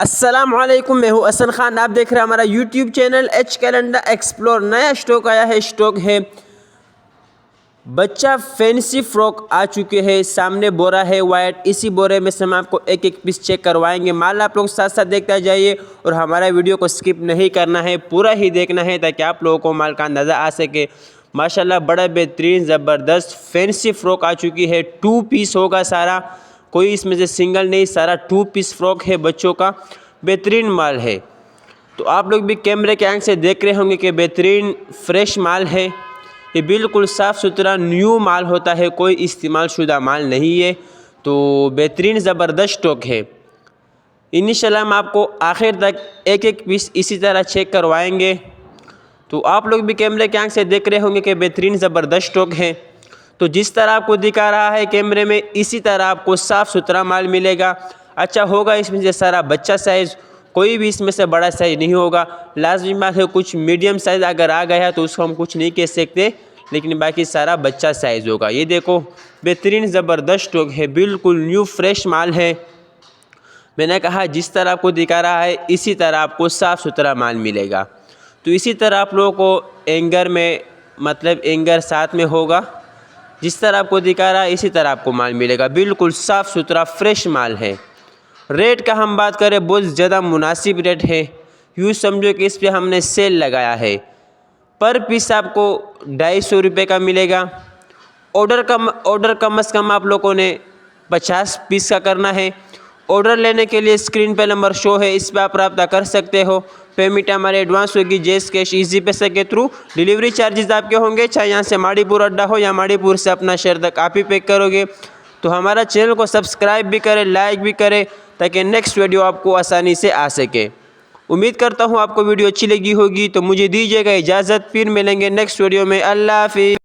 अस्सलामुअलैकुम, मैं हूँ हसन खान। आप देख रहे हैं हमारा YouTube channel H calendar explore. नया स्टॉक आया है, स्टॉक है बच्चा फैंसी फ्रॉक आ चुके हैं। सामने बोरा है वाइट, इसी बोरे में से हम आपको एक एक पीस चेक करवाएंगे। माल आप लोग साथ साथ देखते जाइए और हमारा वीडियो को स्किप नहीं करना है, पूरा ही देखना है ताकि आप लोगों को माल का अंदाज़ा आ सके। माशाल्लाह बड़ा बेहतरीन ज़बरदस्त फैंसी फ्रॉक आ चुकी है। 2 पीस होगा सारा, कोई इसमें से सिंगल नहीं, सारा 2 पीस फ्रॉक है बच्चों का। बेहतरीन माल है, तो आप लोग भी कैमरे के आंख से देख रहे होंगे कि बेहतरीन फ्रेश माल है। ये बिल्कुल साफ़ सुथरा न्यू माल होता है, कोई इस्तेमाल शुदा माल नहीं है। तो बेहतरीन ज़बरदस्त स्टॉक है। इंशाल्लाह हम आपको आखिर तक एक एक पीस इसी तरह चेक करवाएंगे। तो आप लोग भी कैमरे के आंख से देख रहे होंगे कि बेहतरीन ज़बरदस्त स्टॉक है। तो जिस तरह आपको दिखा रहा है कैमरे में, इसी तरह आपको साफ़ सुथरा माल मिलेगा। अच्छा होगा इसमें से सारा बच्चा साइज़, कोई भी इसमें से बड़ा साइज़ नहीं होगा। लाजमी बात है कुछ मीडियम साइज़ अगर आ गया तो उसको हम कुछ नहीं कह सकते, लेकिन बाकी सारा बच्चा साइज़ होगा। ये देखो बेहतरीन ज़बरदस्त स्टॉक है, बिल्कुल न्यू फ्रेश माल है। मैंने कहा जिस तरह आपको दिखा रहा है इसी तरह आपको साफ़ सुथरा माल मिलेगा। तो इसी तरह आप लोगों को एंगर में, मतलब एंगर साथ में होगा, जिस तरह आपको दिखा रहा है इसी तरह आपको माल मिलेगा। बिल्कुल साफ़ सुथरा फ्रेश माल है। रेट का हम बात करें, बहुत ज़्यादा मुनासिब रेट है। यूँ समझो कि इस पे हमने सेल लगाया है। पर पीस आपको 250 रुपये का मिलेगा। ऑर्डर कम से कम आप लोगों ने 50 पीस का करना है। ऑर्डर लेने के लिए स्क्रीन पे नंबर शो है, इस पर आप रब्ता कर सकते हो। पेमेंट हमारे एडवांस होगी जैस कैश इजी पैसे के थ्रू। डिलीवरी चार्जेस आपके होंगे, चाहे यहाँ से माड़ीपुर अड्डा हो या माड़ीपुर से अपना शहर तक आप ही पैक करोगे। तो हमारा चैनल को सब्सक्राइब भी करें, लाइक भी करें, ताकि नेक्स्ट वीडियो आपको आसानी से आ सके। उम्मीद करता हूँ आपको वीडियो अच्छी लगी होगी। तो मुझे दीजिएगा इजाज़त, फिर मिलेंगे नेक्स्ट वीडियो में। अल्लाह हाफिज़।